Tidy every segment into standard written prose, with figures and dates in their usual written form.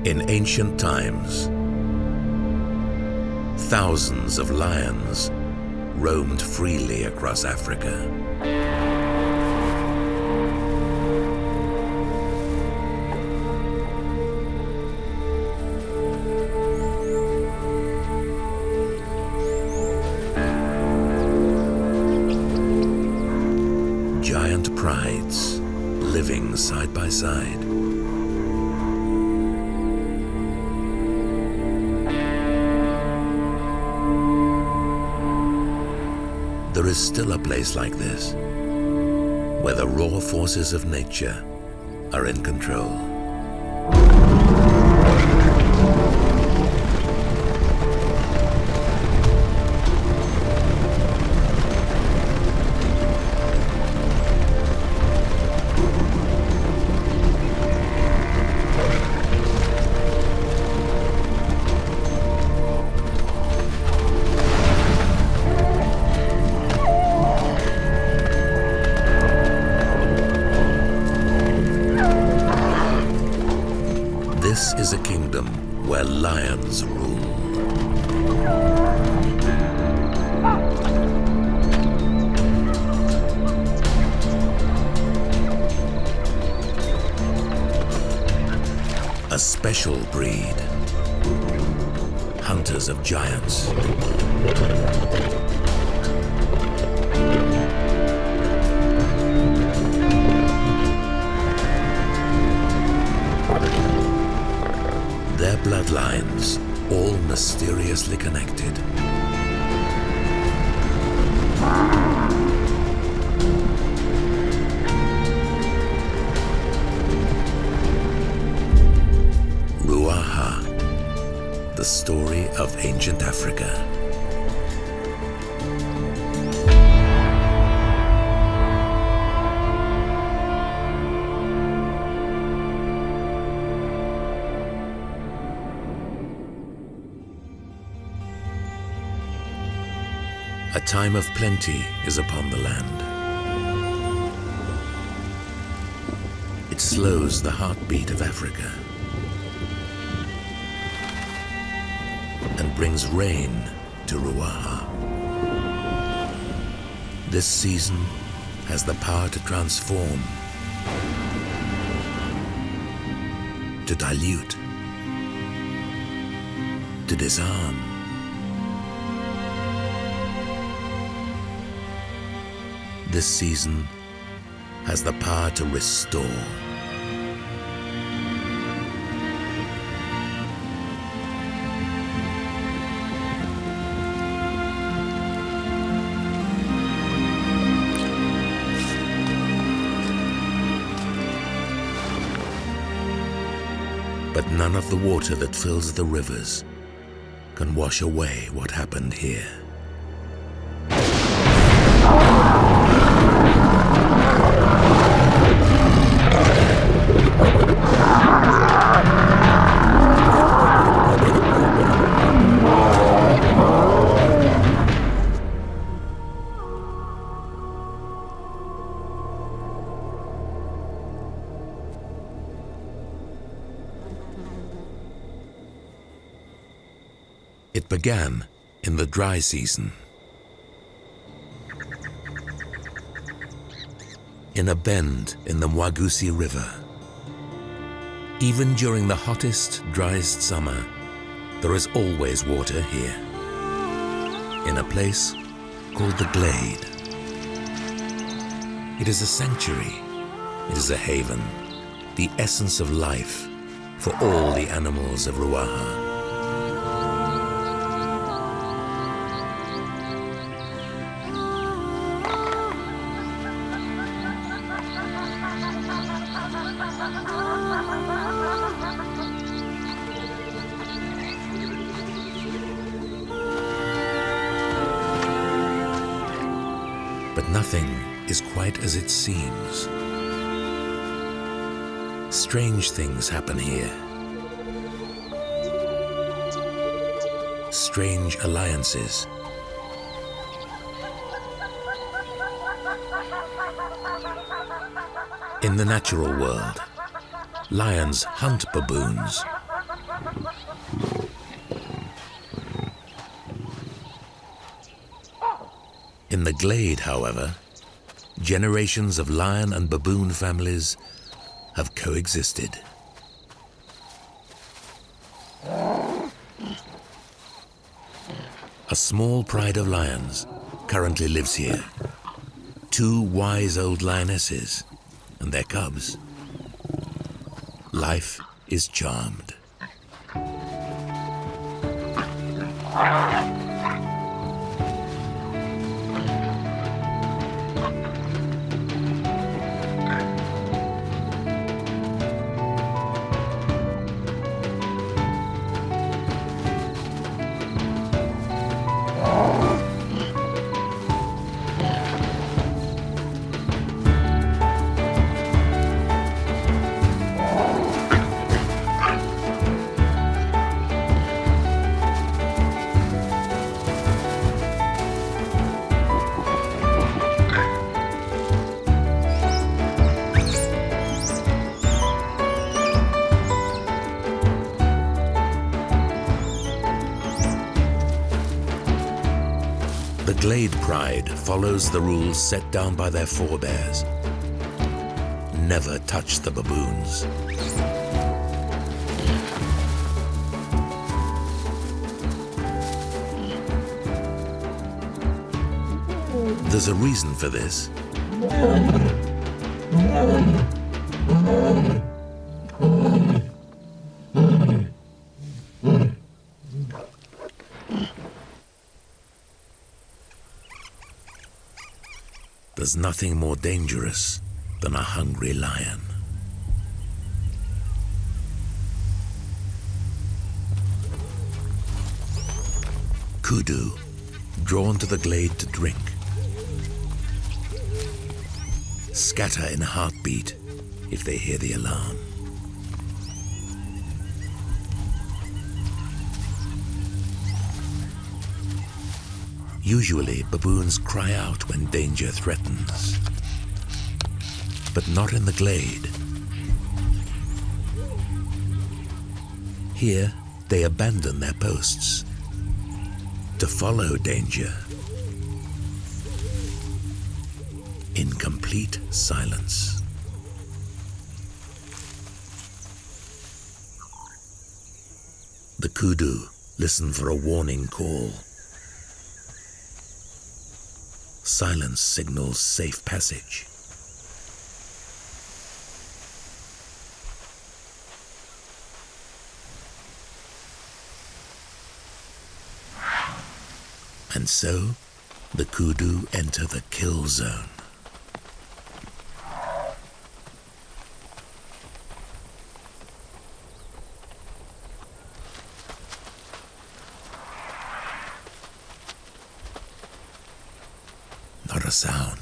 In ancient times, thousands of lions roamed freely across Africa. Giant prides living side by side. There is still a place like this, where the raw forces of nature are in control. This is a kingdom where lions rule. A special breed, hunters of giants. Their bloodlines all mysteriously connected. Ruaha, the story of ancient Africa. A time of plenty is upon the land. It slows the heartbeat of Africa and brings rain to Ruaha. This season has the power to transform, to dilute, to disarm. This season has the power to restore. But none of the water that fills the rivers can wash away what happened here. It began in the dry season. In a bend in the Mwagusi River. Even during the hottest, driest summer, there is always water here. In a place called the Glade. It is a sanctuary. It is a haven, the essence of life for all the animals of Ruaha. But nothing is quite as it seems. Strange things happen here. Strange alliances. In the natural world, lions hunt baboons In the glade, however, generations of lion and baboon families have coexisted. A small pride of lions currently lives here. 2 wise old lionesses and their cubs. Life is charmed. The glade pride follows the rules set down by their forebears. Never touch the baboons. There's a reason for this. There's nothing more dangerous than a hungry lion. Kudu, drawn to the glade to drink, scatter in a heartbeat if they hear the alarm. Usually, baboons cry out when danger threatens, but not in the glade. Here, they abandon their posts to follow danger in complete silence. The kudu listen for a warning call. Silence signals safe passage. And so, the kudu enter the kill zone. Not a sound.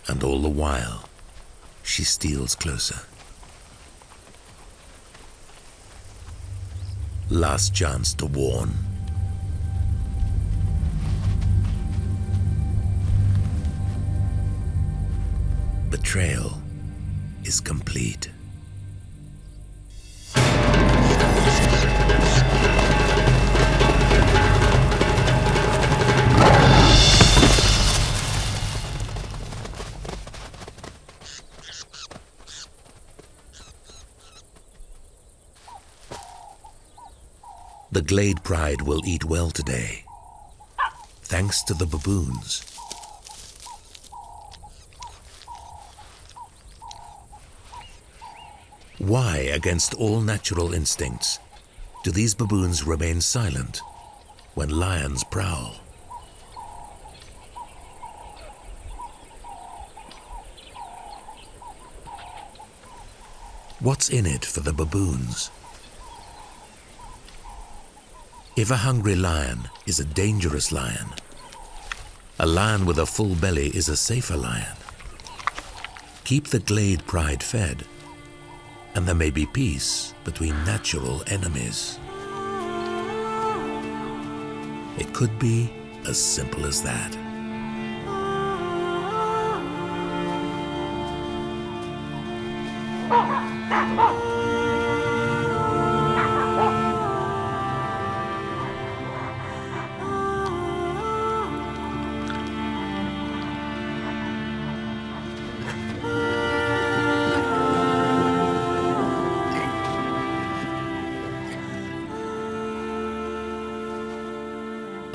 And all the while, she steals closer. Last chance to warn. Betrayal is complete. The glade pride will eat well today, thanks to the baboons. Why, against all natural instincts, do these baboons remain silent when lions prowl? What's in it for the baboons? If a hungry lion is a dangerous lion, a lion with a full belly is a safer lion. Keep the glade pride fed, and there may be peace between natural enemies. It could be as simple as that.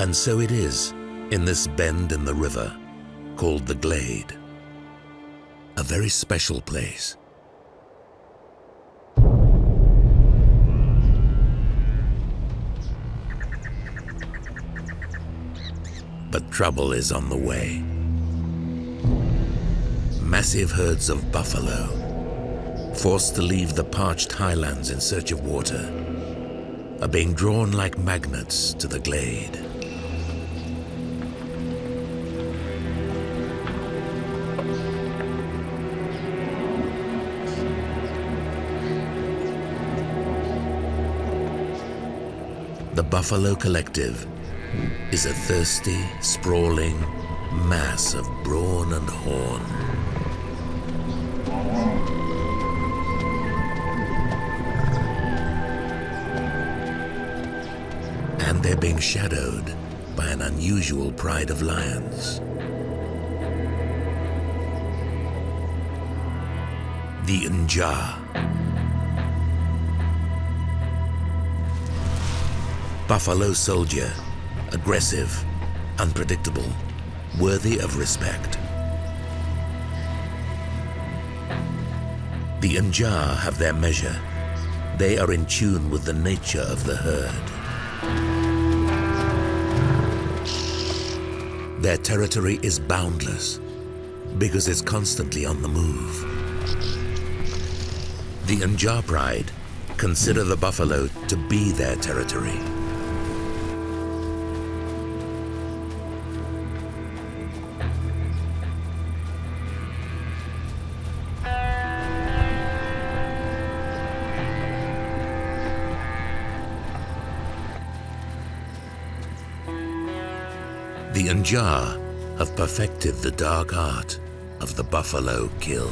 And so it is in this bend in the river called the Glade, a very special place. But trouble is on the way. Massive herds of buffalo, forced to leave the parched highlands in search of water, are being drawn like magnets to the Glade. The Buffalo Collective is a thirsty, sprawling mass of brawn and horn. And they're being shadowed by an unusual pride of lions. The Nja. Buffalo soldier, aggressive, unpredictable, worthy of respect. The Nja have their measure. They are in tune with the nature of the herd. Their territory is boundless because it's constantly on the move. The Nja pride consider the buffalo to be their territory. The Nja have perfected the dark art of the buffalo kill.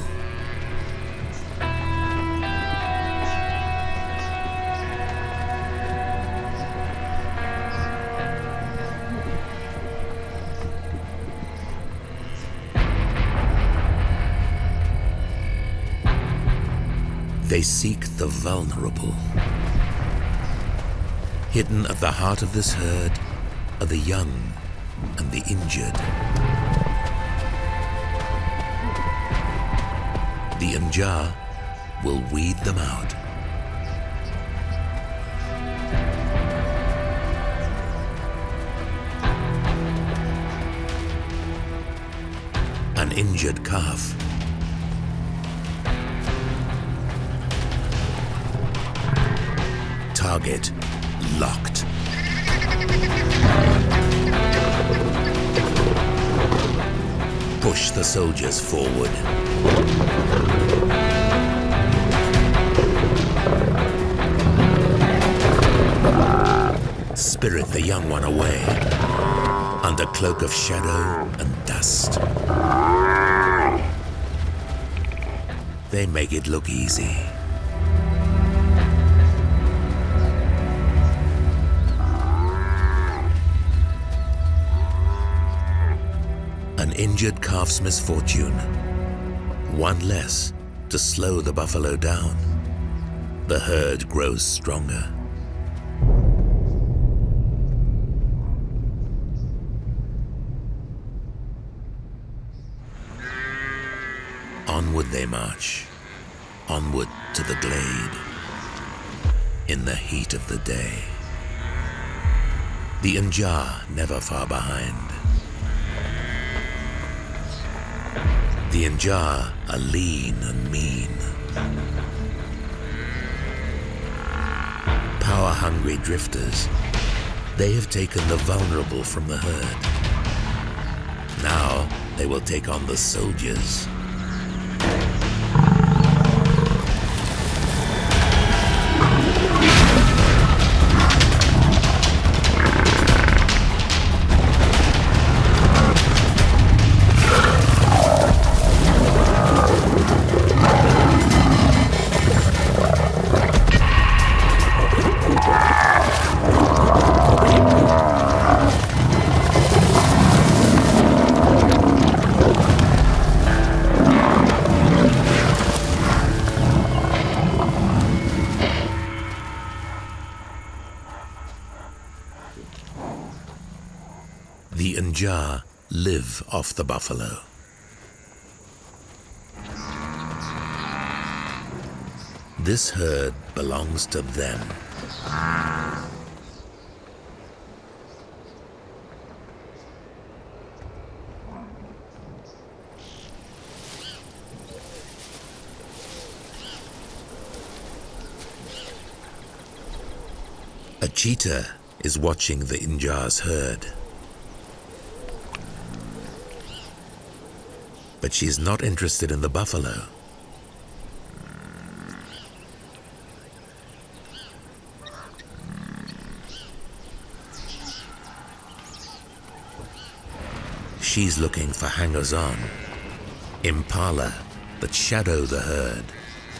They seek the vulnerable. Hidden at the heart of this herd are the young and the injured. The Nja will weed them out. An injured calf. Target locked. Push the soldiers forward. Spirit the young one away, under cloak of shadow and dust. They make it look easy. An injured calf's misfortune, one less to slow the buffalo down. The herd grows stronger. Onward they march, onward to the glade, in the heat of the day. The Nja never far behind. The Nja are lean and mean. Power-hungry drifters, they have taken the vulnerable from the herd. Now they will take on the soldiers. Nja live off the buffalo. This herd belongs to them. A cheetah is watching the Nja's herd. But she's not interested in the buffalo. She's looking for hangers-on, impala that shadow the herd,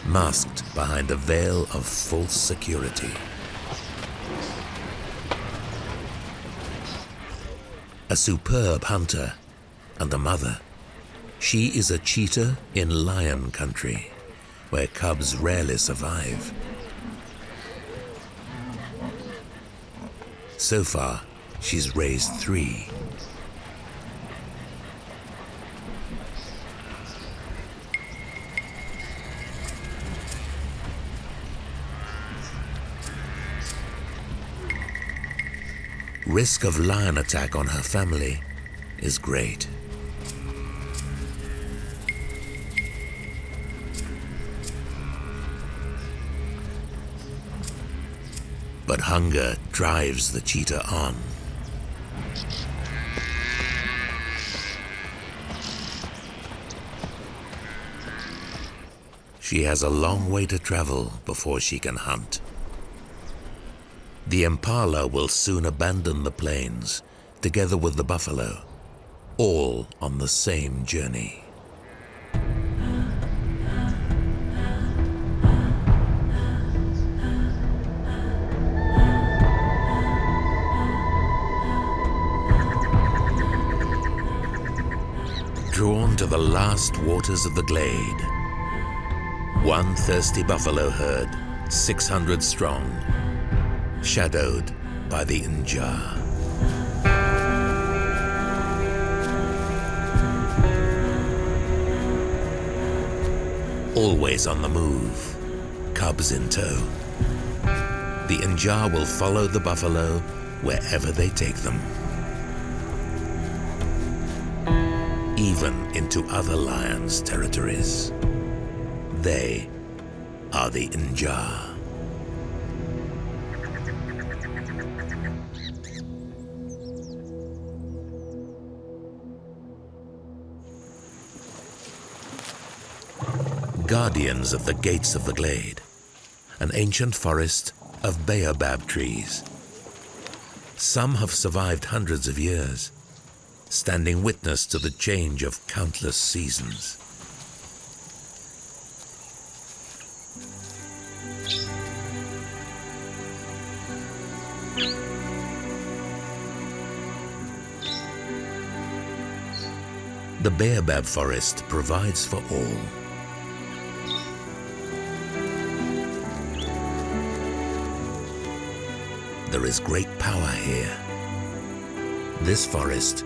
masked behind a veil of false security. A superb hunter and a mother, she is a cheetah in lion country, where cubs rarely survive. So far, she's raised 3. Risk of lion attack on her family is great. But hunger drives the cheetah on. She has a long way to travel before she can hunt. The impala will soon abandon the plains, together with the buffalo, all on the same journey. Drawn to the last waters of the glade, one thirsty buffalo herd, 600 strong, shadowed by the Nja. Always on the move, cubs in tow. The Nja will follow the buffalo wherever they take them, even into other lions' territories. They are the Nja. Guardians of the gates of the glade, an ancient forest of baobab trees. Some have survived hundreds of years, standing witness to the change of countless seasons. The baobab forest provides for all. There is great power here. This forest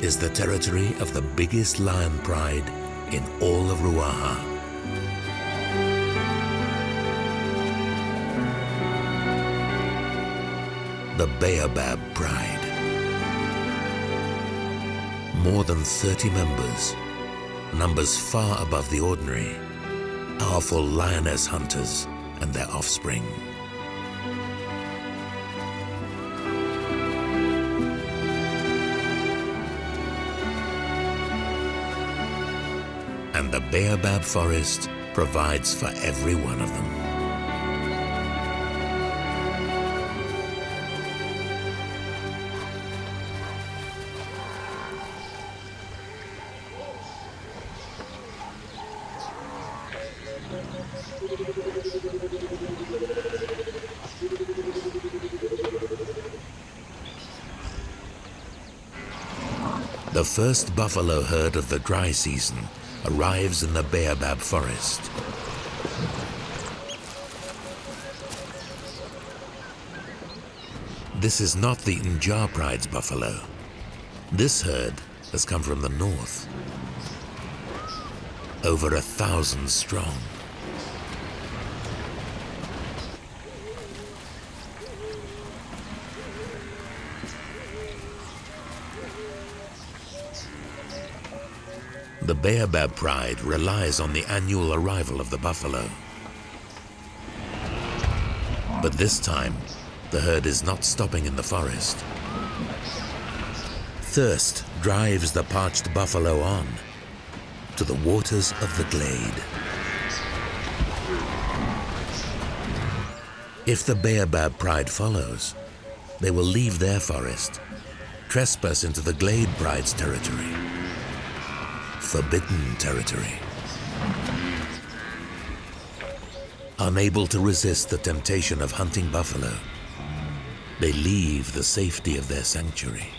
is the territory of the biggest lion pride in all of Ruaha. The Baobab Pride. More than 30 members, numbers far above the ordinary, powerful lioness hunters and their offspring. And the Baobab Forest provides for every one of them. The first buffalo herd of the dry season arrives in the Baobab Forest. This is not the Nja Pride's buffalo. This herd has come from the north, over 1,000 strong. The Baobab pride relies on the annual arrival of the buffalo. But this time, the herd is not stopping in the forest. Thirst drives the parched buffalo on to the waters of the glade. If the Baobab pride follows, they will leave their forest, trespass into the glade pride's territory. Forbidden territory. Unable to resist the temptation of hunting buffalo, they leave the safety of their sanctuary.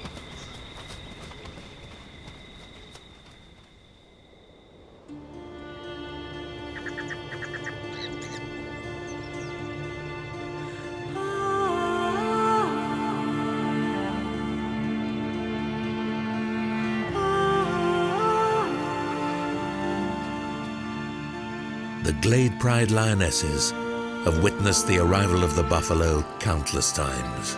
The Glade Pride lionesses have witnessed the arrival of the buffalo countless times.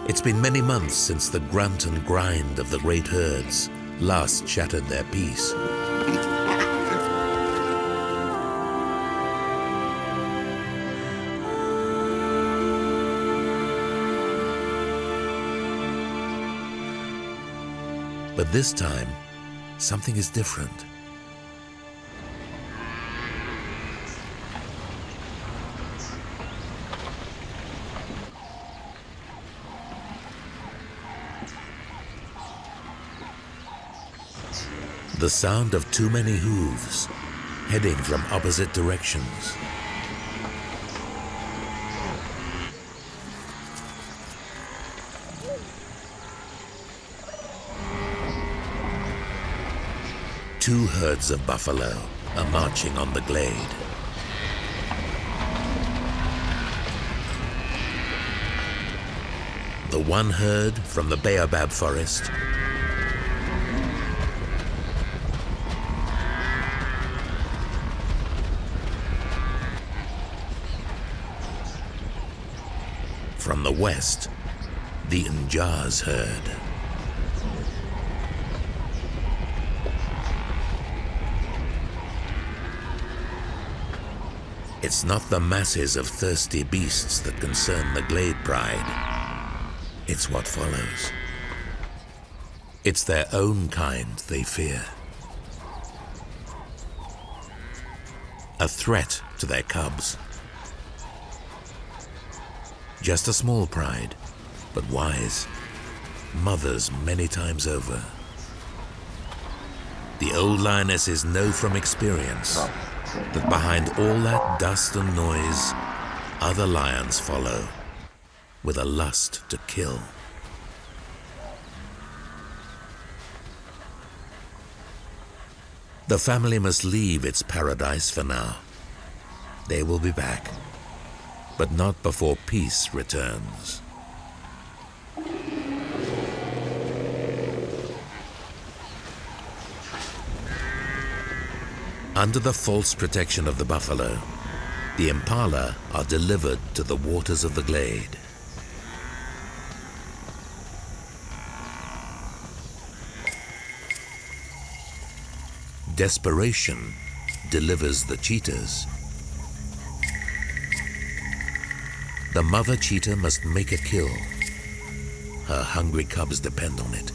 It's been many months since the grunt and grind of the great herds last shattered their peace. But this time, something is different. The sound of too many hooves heading from opposite directions. Two herds of buffalo are marching on the glade. The one herd from the Baobab forest from the west, the Njaz herd. It's not the masses of thirsty beasts that concern the Glade Pride. It's what follows. It's their own kind they fear. A threat to their cubs. Just a small pride, but wise. Mothers many times over. The old lionesses know from experience that behind all that dust and noise, other lions follow with a lust to kill. The family must leave its paradise for now. They will be back, but not before peace returns. Under the false protection of the buffalo, the impala are delivered to the waters of the glade. Desperation delivers the cheetahs. The mother cheetah must make a kill. Her hungry cubs depend on it.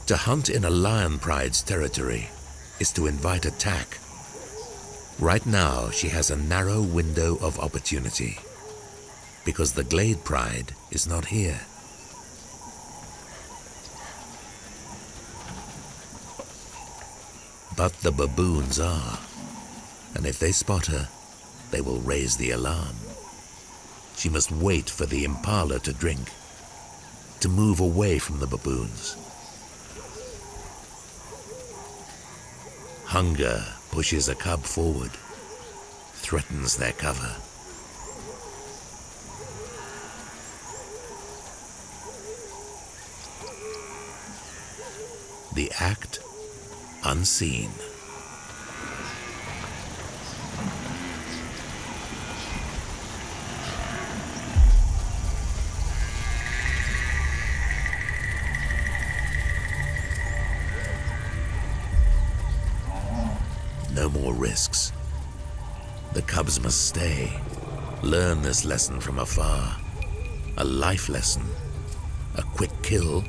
To hunt in a lion pride's territory is to invite attack. Right now, she has a narrow window of opportunity because the Glade Pride is not here. But the baboons are, and if they spot her, they will raise the alarm. She must wait for the impala to drink, to move away from the baboons. Hunger pushes a cub forward, threatens their cover. The act unseen. No more risks. The cubs must stay, learn this lesson from afar. A life lesson, a quick kill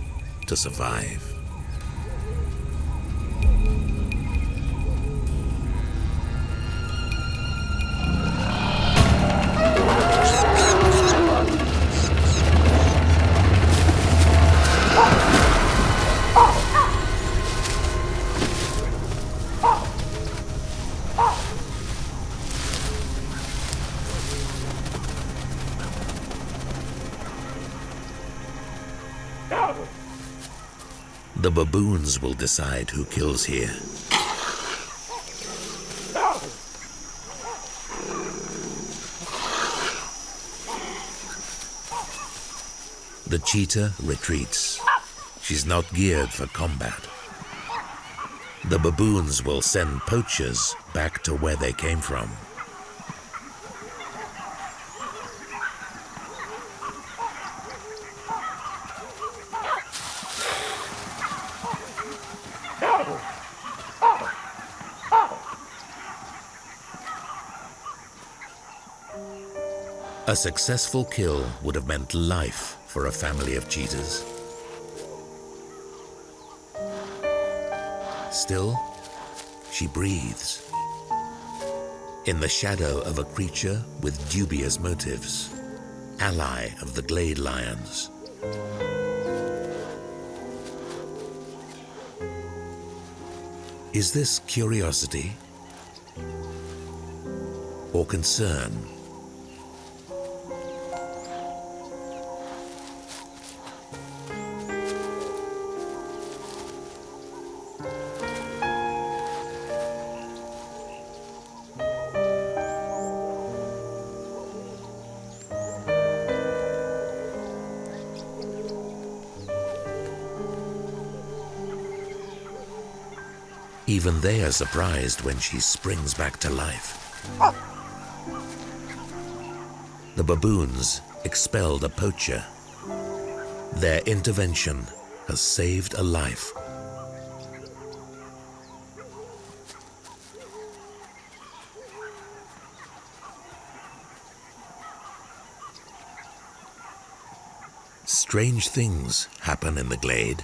to survive. The baboons will decide who kills here. The cheetah retreats. She's not geared for combat. The baboons will send poachers back to where they came from. A successful kill would have meant life for a family of cheetahs. Still, she breathes. In the shadow of a creature with dubious motives, ally of the glade lions. Is this curiosity or concern? Even they are surprised when she springs back to life. The baboons expelled a poacher. Their intervention has saved a life. Strange things happen in the glade.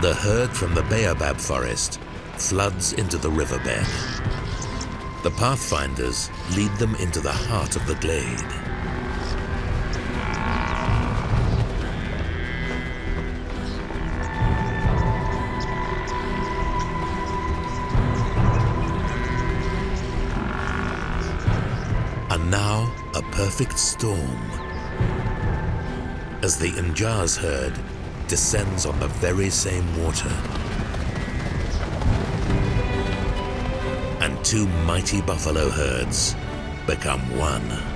The herd from the baobab forest floods into the riverbed. The pathfinders lead them into the heart of the glade. And now a perfect storm. As the Njaz herd descends on the very same water. And two mighty buffalo herds become one.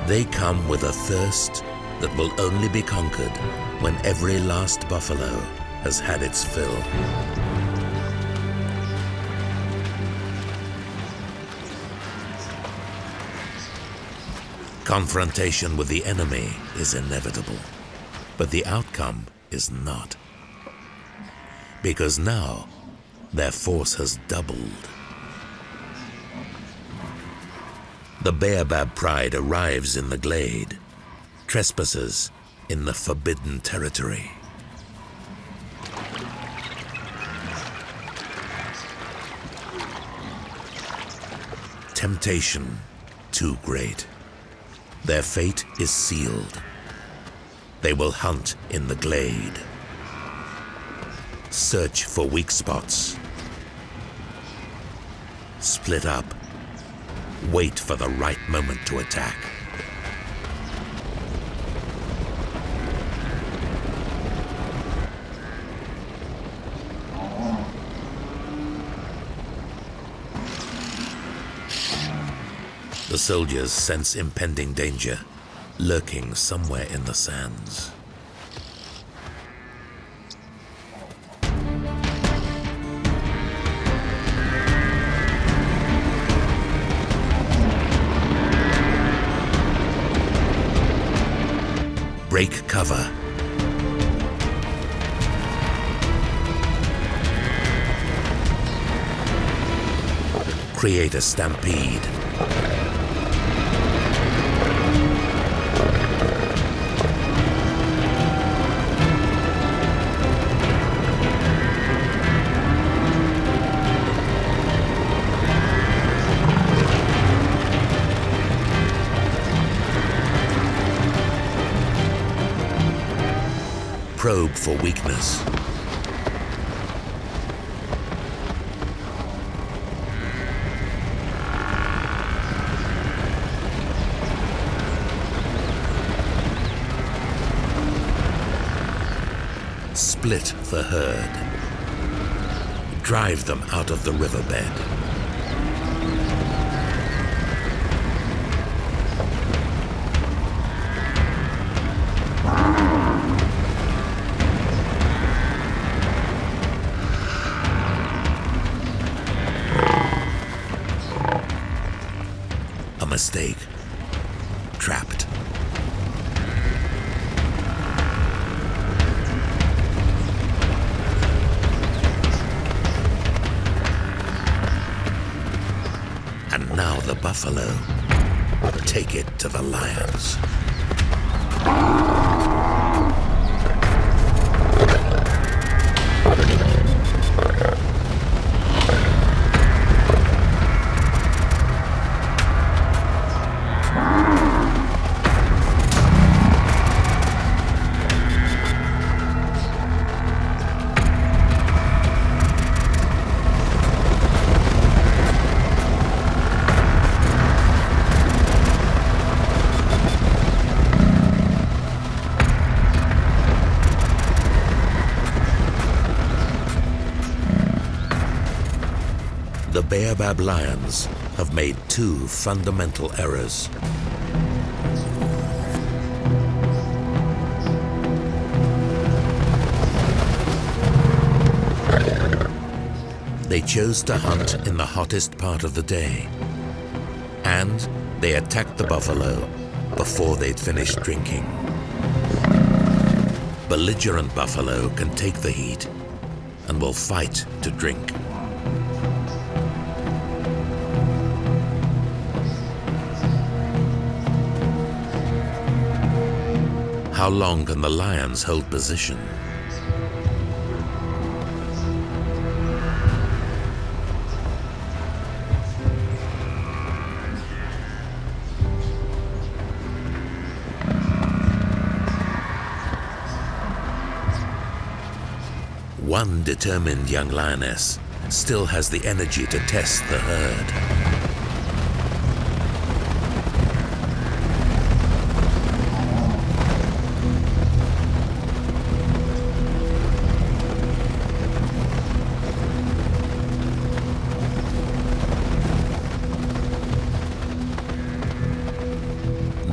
They come with a thirst that will only be conquered when every last buffalo has had its fill. Confrontation with the enemy is inevitable, but the outcome is not. Because now, their force has doubled. The baobab pride arrives in the glade, trespassers in the forbidden territory. Temptation too great. Their fate is sealed. They will hunt in the glade. Search for weak spots. Split up. Wait for the right moment to attack. The soldiers sense impending danger, lurking somewhere in the sands. Break cover. Create a stampede. Probe for weakness. Split the herd. Drive them out of the riverbed. A mistake. Trapped. And now the buffalo. Take it to the lions. The baobab lions have made two fundamental errors. They chose to hunt in the hottest part of the day, and they attacked the buffalo before they'd finished drinking. Belligerent buffalo can take the heat and will fight to drink. How long can the lions hold position? One determined young lioness still has the energy to test the herd.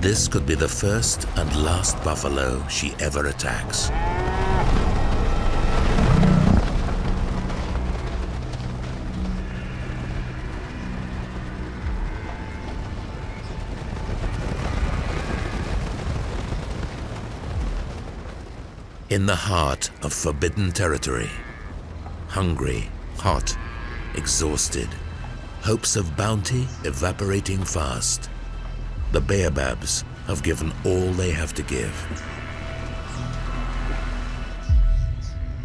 This could be the first and last buffalo she ever attacks. In the heart of forbidden territory, hungry, hot, exhausted, hopes of bounty evaporating fast, The baobabs have given all they have to give.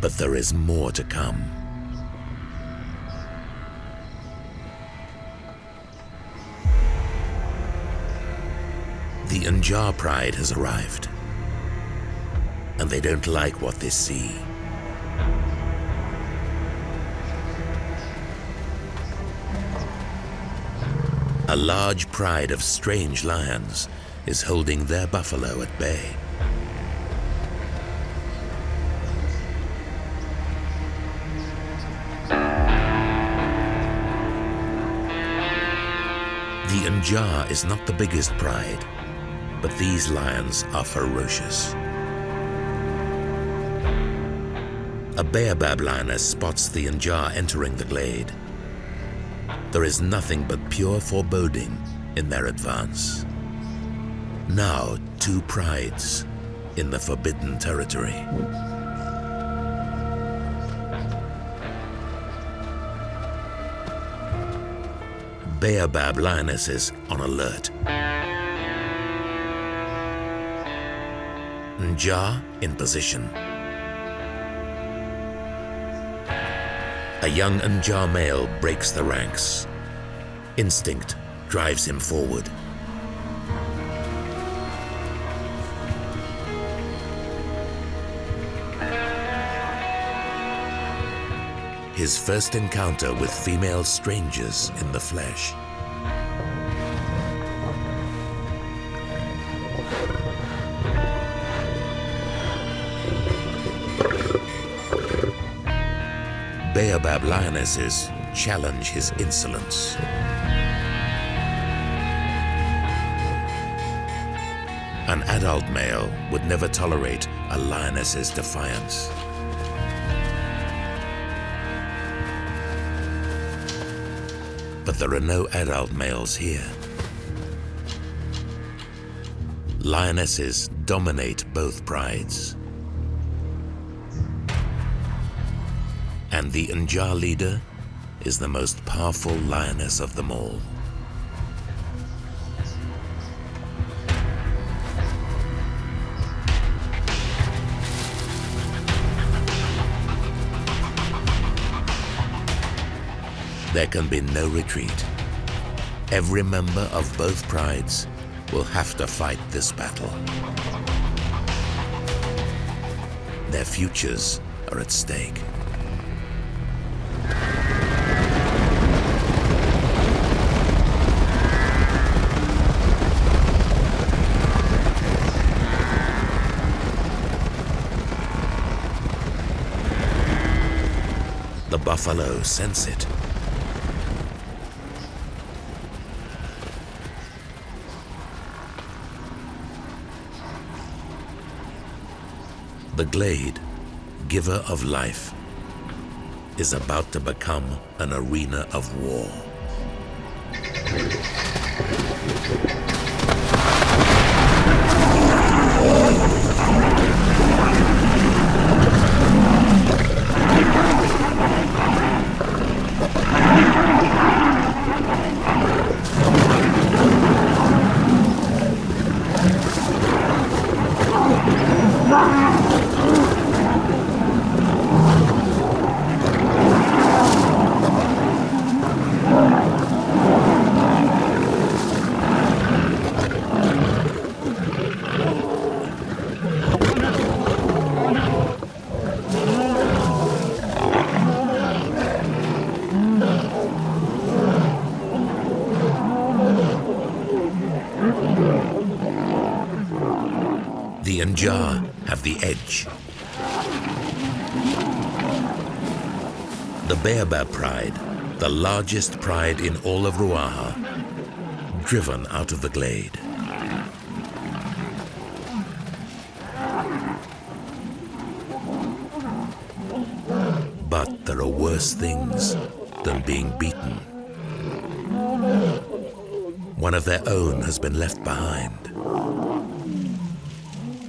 But there is more to come. The Nja pride has arrived, and they don't like what they see. A large pride of strange lions is holding their buffalo at bay. The Nja is not the biggest pride, but these lions are ferocious. A baobab lioness spots the Nja entering the glade. There is nothing but pure foreboding in their advance. Now, two prides in the forbidden territory. Baobab lionesses on alert. Nja in position. A young Nja male breaks the ranks. Instinct drives him forward. His first encounter with female strangers in the flesh. Baobab lionesses challenge his insolence. An adult male would never tolerate a lioness's defiance. But there are no adult males here. Lionesses dominate both prides. And the Nja leader is the most powerful lioness of them all. There can be no retreat. Every member of both prides will have to fight this battle. Their futures are at stake. The buffalo sense it. The glade, giver of life, is about to become an arena of war. The Nja have the edge. The Baobab pride, the largest pride in all of Ruaha, driven out of the glade. But there are worse things than being beaten. One of their own has been left behind.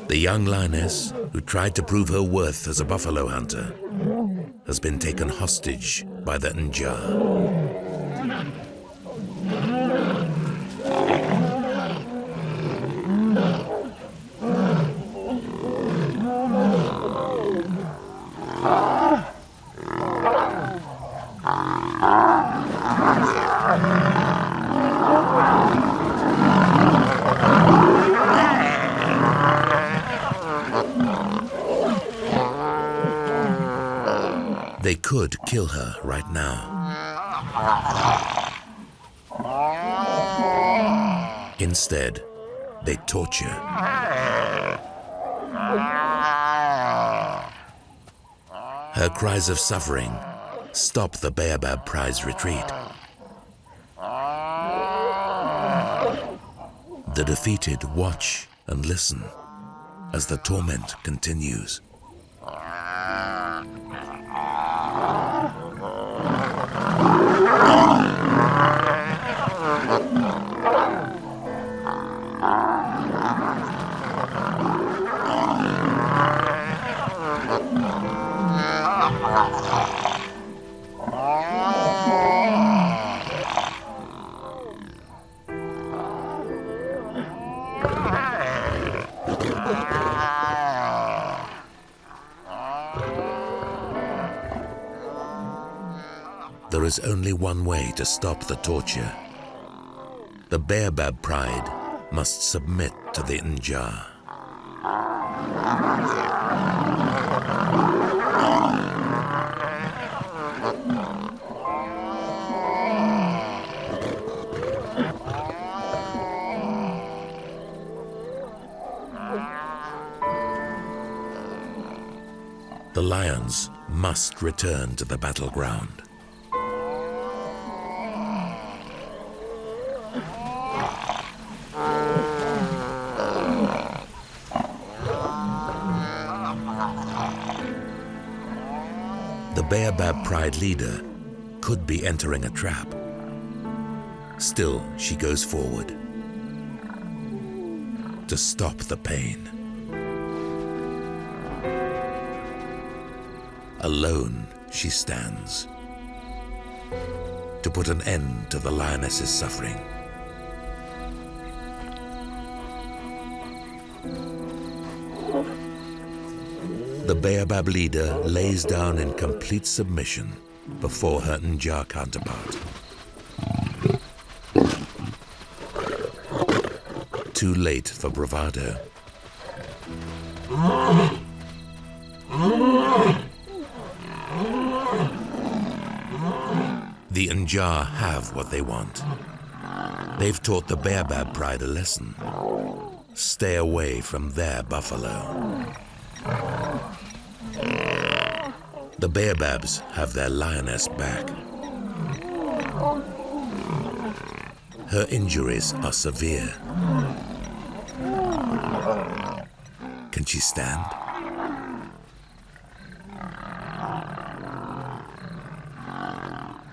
The young lioness, who tried to prove her worth as a buffalo hunter, has been taken hostage by the Nja. They could kill her right now. Instead, they torture. Her cries of suffering stop the baobab pride's retreat. The defeated watch and listen as the torment continues. There is only one way to stop the torture. The baobab pride must submit to the Nja. The lions must return to the battleground. The baobab pride leader could be entering a trap. Still, she goes forward to stop the pain. Alone, she stands to put an end to the lioness's suffering. The baobab leader lays down in complete submission before her Nja counterpart. Too late for bravado. The Nja have what they want. They've taught the baobab pride a lesson. Stay away from their buffalo. The baobabs have their lioness back. Her injuries are severe. Can she stand?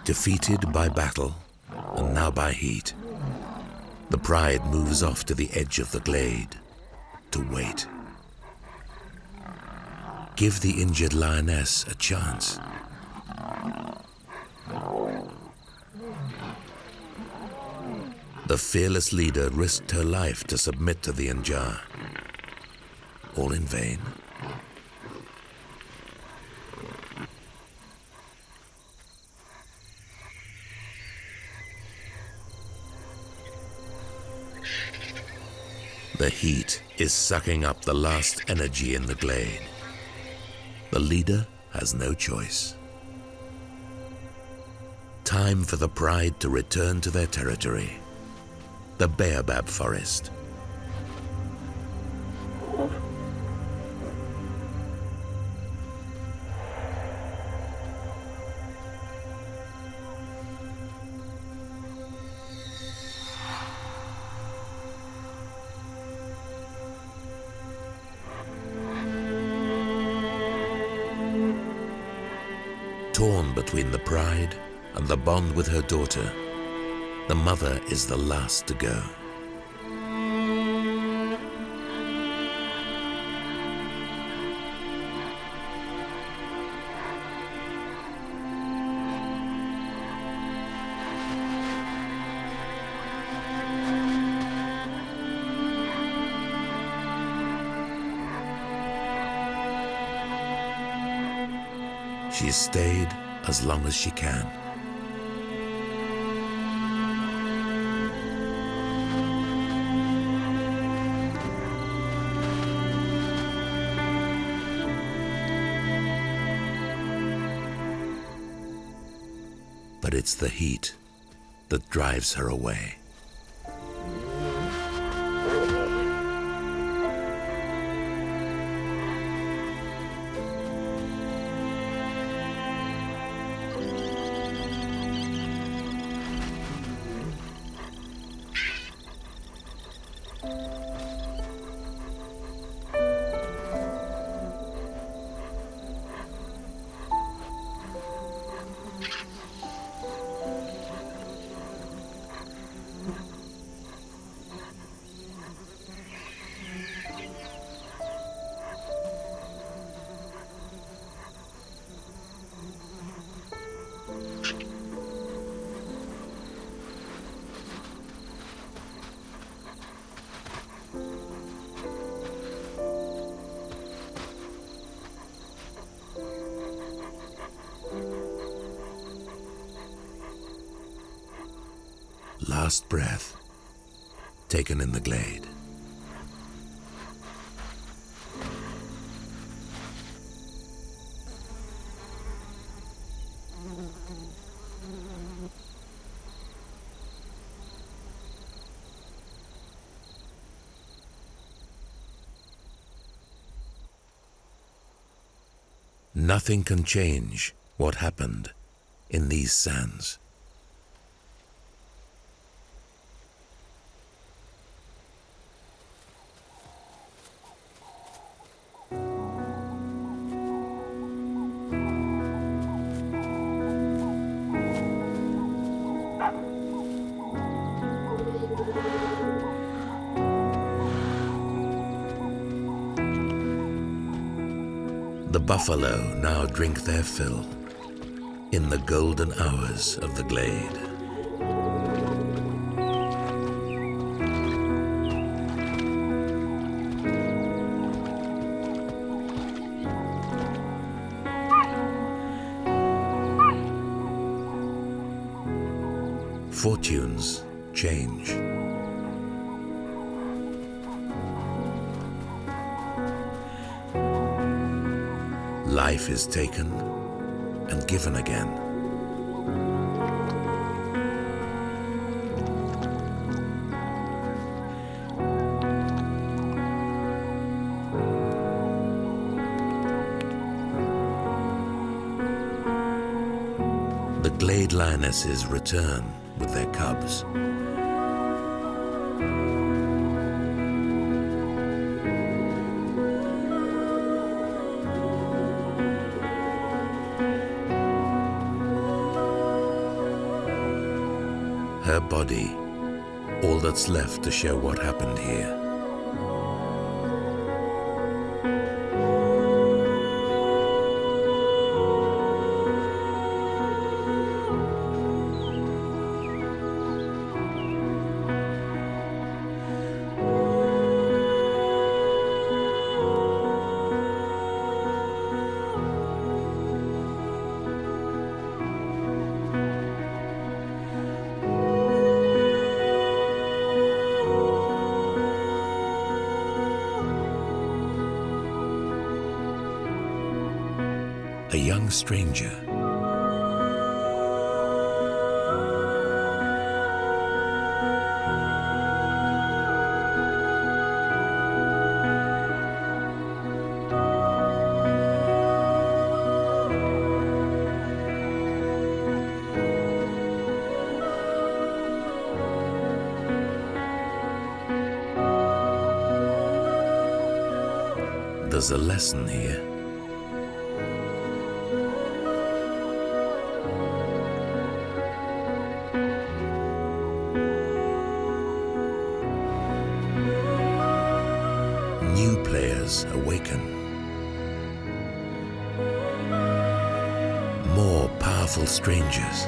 Defeated by battle, and now by heat, the pride moves off to the edge of the glade to wait. Give the injured lioness a chance. The fearless leader risked her life to submit to the Nja. All in vain. The heat is sucking up the last energy in the glade. The leader has no choice. Time for the pride to return to their territory, the baobab forest. Torn between the pride and the bond with her daughter, the mother is the last to go. She's stayed as long as she can. but it's the heat that drives her away. Last breath taken in the glade. Nothing can change what happened in these sands. The buffalo now drink their fill in the golden hours of the glade. Fortunes change. Life is taken and given again. The glade lionesses return with their cubs. Her body, all that's left to show what happened here. A young stranger. There's a lesson here. New players awaken. More powerful strangers,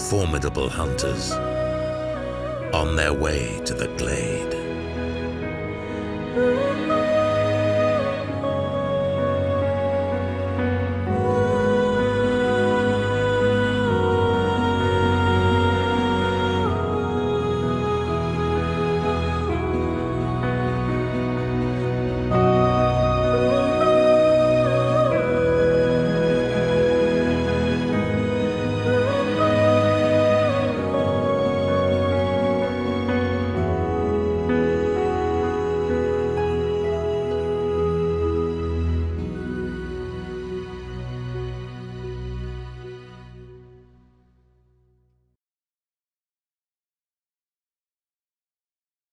formidable hunters, on their way to the glade.